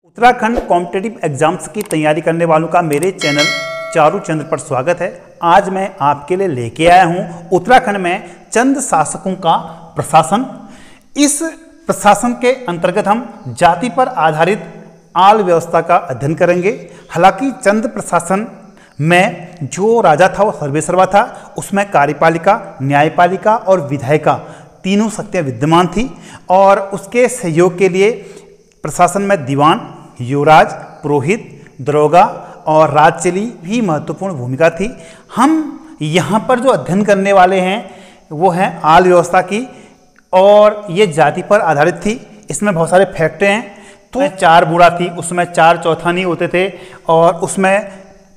Uttarakhand competitive exams की तैयारी करने वालों का मेरे चैनल चारू चंद्र पर स्वागत है। आज मैं आपके लिए लेके आया हूं उत्तराखंड में चंद शासकों का प्रशासन। इस प्रशासन के अंतर्गत हम जाति पर आधारित आल व्यवस्था का अध्ययन करेंगे। हालांकि चंद प्रशासन में जो राजा था वो सर्वेसर्वा था, उसमें कार्यपालिका, न्यायपालिका और विधायिका तीनों शक्तियाँ विद्यमान थी और उसके सहयोग के लिए प्रशासन में दीवान, युवराज, पुरोहित, दरोगा और राजचली भी महत्वपूर्ण भूमिका थी। हम यहाँ पर जो अध्ययन करने वाले हैं वो है आल व्यवस्था की और ये जाति पर आधारित थी। इसमें बहुत सारे फैक्ट हैं। तो 4 बूढ़ा थी, उसमें 4 चौथानी होते थे और उसमें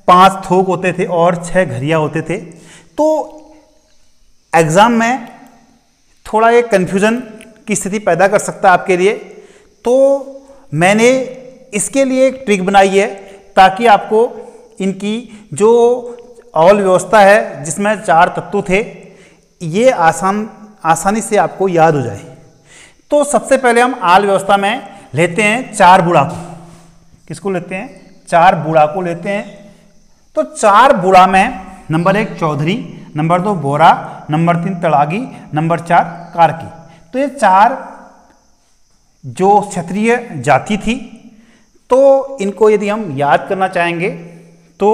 5 थोक होते थे और 6 घरिया होते थे। तो एग्ज़ाम में थोड़ा ये कन्फ्यूज़न की स्थिति पैदा कर सकता है आपके लिए। तो मैंने इसके लिए एक ट्रिक बनाई है ताकि आपको इनकी जो आल व्यवस्था है जिसमें 4 तत्व थे ये आसानी से आपको याद हो जाए। तो सबसे पहले हम आल व्यवस्था में लेते हैं 4 बूढ़ा को। किसको लेते हैं? 4 बूढ़ा को लेते हैं। तो 4 बूढ़ा में नंबर 1 चौधरी, नंबर 2 बोरा, नंबर 3 तड़ागी, नंबर 4 कार्की। तो ये 4 जो क्षत्रिय जाति थी, तो इनको यदि हम याद करना चाहेंगे तो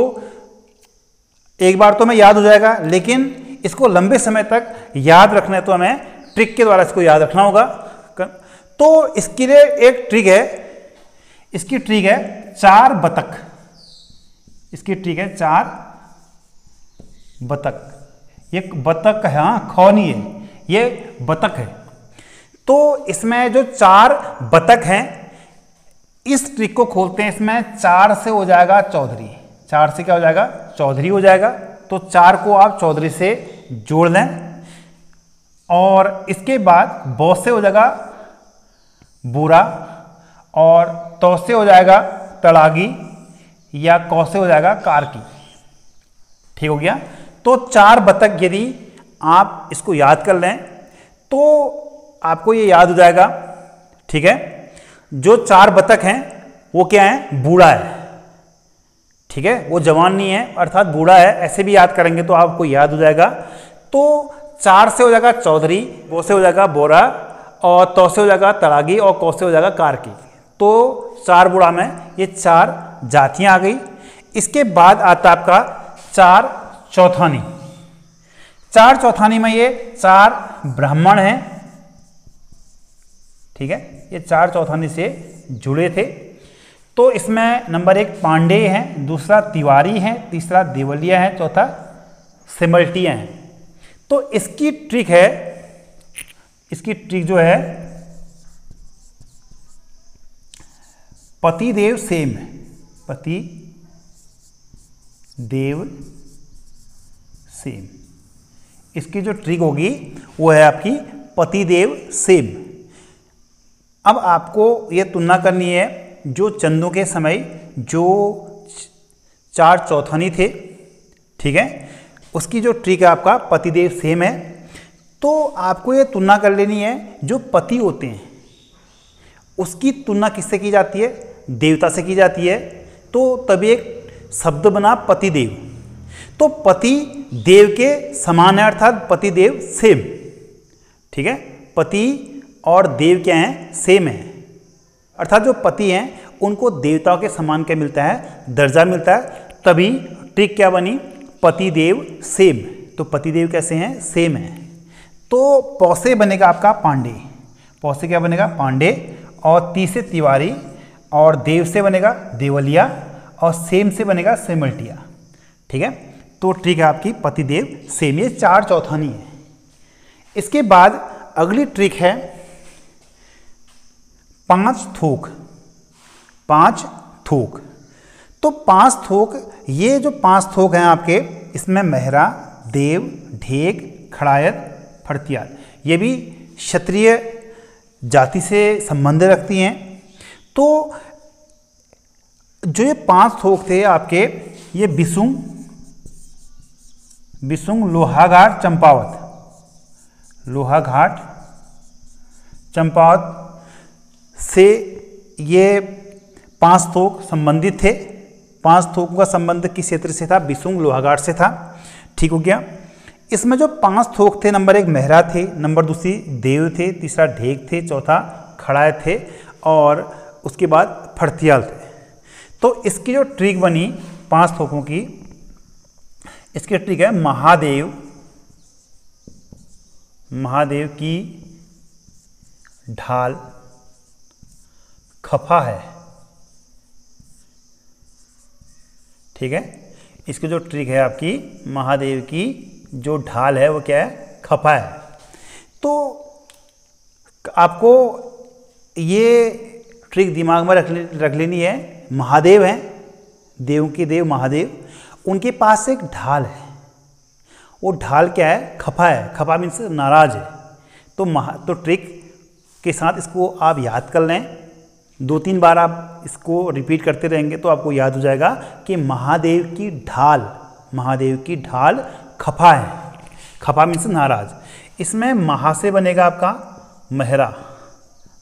एक बार तो हमें याद हो जाएगा, लेकिन इसको लंबे समय तक याद रखना है तो हमें ट्रिक के द्वारा इसको याद रखना होगा। तो इसके लिए एक ट्रिक है, इसकी ट्रिक है 4 बतख। इसकी ट्रिक है 4 बतख। ये बतख है, हाँ, खौनी है, ये बतख है। तो इसमें जो 4 बतख हैं, इस ट्रिक को खोलते हैं। इसमें 4 से हो जाएगा चौधरी। 4 से क्या हो जाएगा? चौधरी हो जाएगा। तो 4 को आप चौधरी से जोड़ लें और इसके बाद बौ से हो जाएगा बूरा और तौ से हो जाएगा तड़ागी या कौ से हो जाएगा कार्की। ठीक हो गया। तो 4 बतख यदि आप इसको याद कर लें तो आपको ये याद हो जाएगा। ठीक है। जो 4 बतख हैं वो क्या है? बूढ़ा है। ठीक है, वो जवान नहीं है, अर्थात बूढ़ा है। ऐसे भी याद करेंगे तो आपको याद हो जाएगा। तो 4 से हो जाएगा चौधरी, बो से हो जाएगा बोरा और तौ से हो जाएगा तड़ागी और कौ से हो जाएगा कार्की। तो 4 बूढ़ा में ये 4 जातियाँ आ गई। इसके बाद आता आपका 4 चौथानी। 4 चौथानी में ये 4 ब्राह्मण हैं। ठीक है, ये 4 चौथानी से जुड़े थे। तो इसमें नंबर 1 पांडे हैं, दूसरा तिवारी है, तीसरा देवलिया है, चौथा सिमल्टिया है। तो इसकी ट्रिक है, इसकी ट्रिक जो है पति देव सेम। पति देव सेम, इसकी जो ट्रिक होगी वो है आपकी पति देव सेम। अब आपको ये तुलना करनी है जो चंदों के समय जो 4 चौथानी थे, ठीक है, उसकी जो ट्रिक है आपका पतिदेव सेम है। तो आपको ये तुलना कर लेनी है जो पति होते हैं उसकी तुलना किससे की जाती है? देवता से की जाती है। तो तभी एक शब्द बना पतिदेव। तो पति देव के समान है, अर्थात पतिदेव सेम। ठीक है, पति और देव क्या हैं? सेम है। अर्थात जो पति हैं उनको देवताओं के समान क्या मिलता है? दर्जा मिलता है। तभी ट्रिक क्या बनी? पति देव सेम। तो पति देव कैसे हैं? सेम है। तो पौ से बनेगा आपका पांडे। पौ से क्या बनेगा? पांडे। और ती से तिवारी और देव से बनेगा देवलिया और सेम से बनेगा सिमल्टिया। ठीक है, तो ट्रिक है आपकी पति देव सेम। ये 4 चौथानी है। इसके बाद अगली ट्रिक है 5 थोक। 5 थोक। तो 5 थोक, ये जो 5 थोक हैं आपके, इसमें मेहरा, देव, ढेक, खड़ायत, फड़तियाल, ये भी क्षत्रिय जाति से संबंध रखती हैं। तो जो ये 5 थोक थे आपके, ये बिसुंग, लोहाघाट, चंपावत, लोहाघाट, चंपावत से ये 5 थोक संबंधित थे। 5 थोकों का संबंध किस क्षेत्र से था? बिसुंग लोहाघाट से था। ठीक हो गया। इसमें जो 5 थोक थे, नंबर 1 मेहरा थे, नंबर 2 देव थे, तीसरा ढेक थे, चौथा खड़ाए थे और उसके बाद फड़तियाल थे। तो इसकी जो ट्रिक बनी 5 थोकों की, इसकी ट्रिक है महादेव की ढाल खफा है। ठीक है, इसकी जो ट्रिक है आपकी, महादेव की जो ढाल है वो क्या है? खफा है। तो आपको ये ट्रिक दिमाग में रख लेनी है। महादेव हैं, देव के देव महादेव, उनके पास एक ढाल है। वो ढाल क्या है? खफा है। खफा मीन्स नाराज है। तो ट्रिक के साथ इसको आप याद कर लें। 2-3 बार आप इसको रिपीट करते रहेंगे तो आपको याद हो जाएगा कि महादेव की ढाल खफा है। खफा मीन्स नाराज। इसमें महा से बनेगा आपका महरा,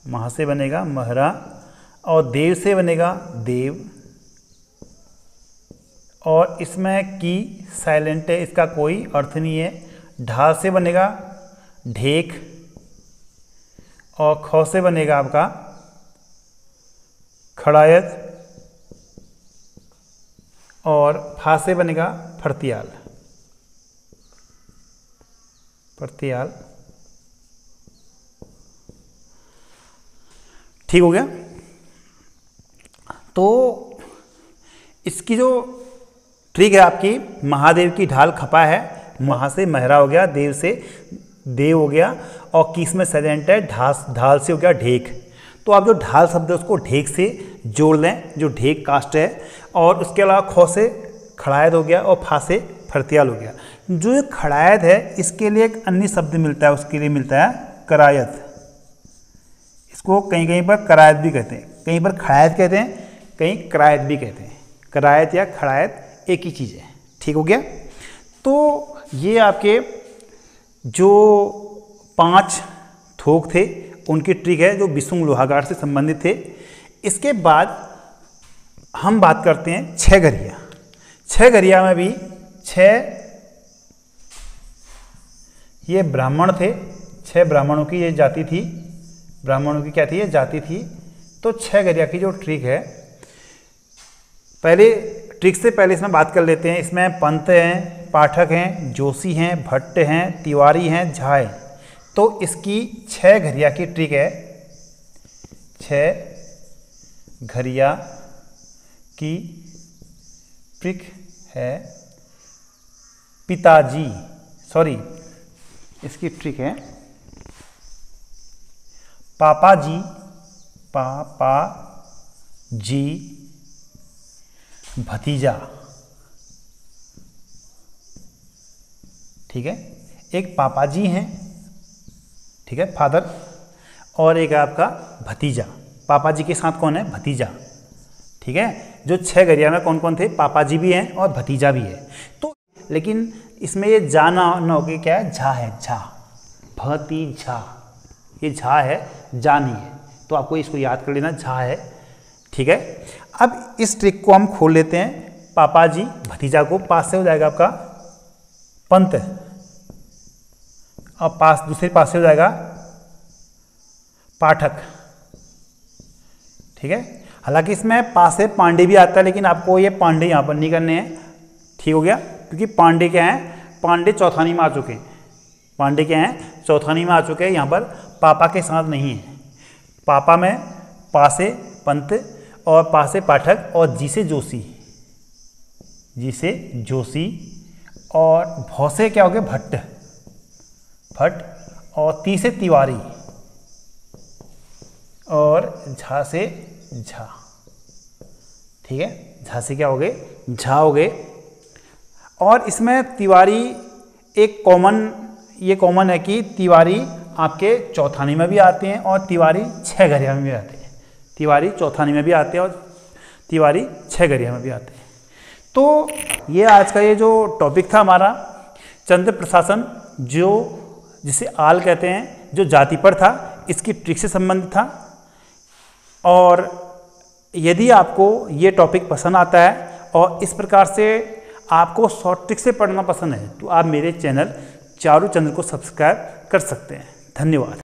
महा से बनेगा महरा, और देव से बनेगा देव, और इसमें की साइलेंट है, इसका कोई अर्थ नहीं है। ढाल से बनेगा ढेक, और ख से बनेगा आपका खड़ायत, और फा से बनेगा फड़तियाल। ठीक हो गया। तो इसकी जो ट्रिक है आपकी, महादेव की ढाल खपा है, महा से महरा हो गया, देव से देव हो गया, और किस में साइलेंट है, ढाल से हो गया ढेक। तो आप जो ढाल शब्द है उसको ढेक से जोड़ लें, जो ढेक कास्ट है, और उसके अलावा ख से खड़ायत हो गया, और फा से फड़तियाल हो गया। जो ये खड़ायत है इसके लिए एक अन्य शब्द मिलता है, उसके लिए मिलता है करायत। इसको कहीं कहीं पर करायत भी कहते हैं, कहीं पर खड़ायत कहते हैं, कहीं करायत भी कहते हैं। करायत या खड़ायत एक ही चीज़ है। ठीक हो गया। तो ये आपके जो 5 थोक थे उनकी ट्रिक है, जो बिसुंग लोहाघाट से संबंधित थे। इसके बाद हम बात करते हैं 6 घरिया। 6 घरिया में भी 6 ये ब्राह्मण थे, 6 ब्राह्मणों की ये जाति थी। ब्राह्मणों की क्या थी? ये जाति थी। तो 6 घरिया की जो ट्रिक है, पहले ट्रिक से पहले इसमें बात कर लेते हैं। इसमें पंत हैं, पाठक हैं, जोशी हैं, भट्ट हैं, तिवारी हैं, झा है। तो इसकी 6 घरिया की ट्रिक है। 6 घरिया की ट्रिक है इसकी ट्रिक है पापा जी भतीजा। ठीक है, एक पापा जी हैं, ठीक है, फादर, और एक आपका भतीजा। पापा जी के साथ कौन है? भतीजा। ठीक है, जो 6 घरिया में कौन कौन थे? पापा जी भी हैं और भतीजा भी है। तो लेकिन इसमें ये जा ना हो के क्या है? झा है, झा, भतीजा। ये झा है, जा नहीं है। तो आपको इसको याद कर लेना, झा है। ठीक है, अब इस ट्रिक को हम खोल लेते हैं। पापा जी भतीजा को पास से हो जाएगा आपका पंत, और पास दूसरे पास से हो जाएगा पाठक। ठीक है, हालांकि इसमें पास से पांडे भी आता है, लेकिन आपको ये पांडे यहाँ पर नहीं करने हैं। ठीक हो गया, क्योंकि पांडे क्या हैं? पांडे चौथानी में आ चुके हैं। पांडे क्या हैं? चौथानी में आ चुके हैं। यहाँ पर पापा के साथ नहीं है। पापा में पासे पंत, और पासे पाठक, और जी से जोशी, और भौ से क्या हो गया? भट्ट, और ती से तिवारी, और झा से झा। ठीक है, झा से क्या हो गए? झा हो गए। और इसमें तिवारी एक कॉमन है कि तिवारी आपके चौथानी में भी आते हैं, और तिवारी 6 घरिया में भी आते हैं। तिवारी चौथानी में भी आते हैं, और तिवारी 6 घरिया में भी आते हैं। तो ये आज का ये जो टॉपिक था हमारा, चंद्र प्रशासन, जिसे आल कहते हैं, जो जाति पर था, इसकी ट्रिक से संबंधित था। और यदि आपको ये टॉपिक पसंद आता है और इस प्रकार से आपको शॉर्ट ट्रिक से पढ़ना पसंद है तो आप मेरे चैनल चारू चंद्र को सब्सक्राइब कर सकते हैं। धन्यवाद।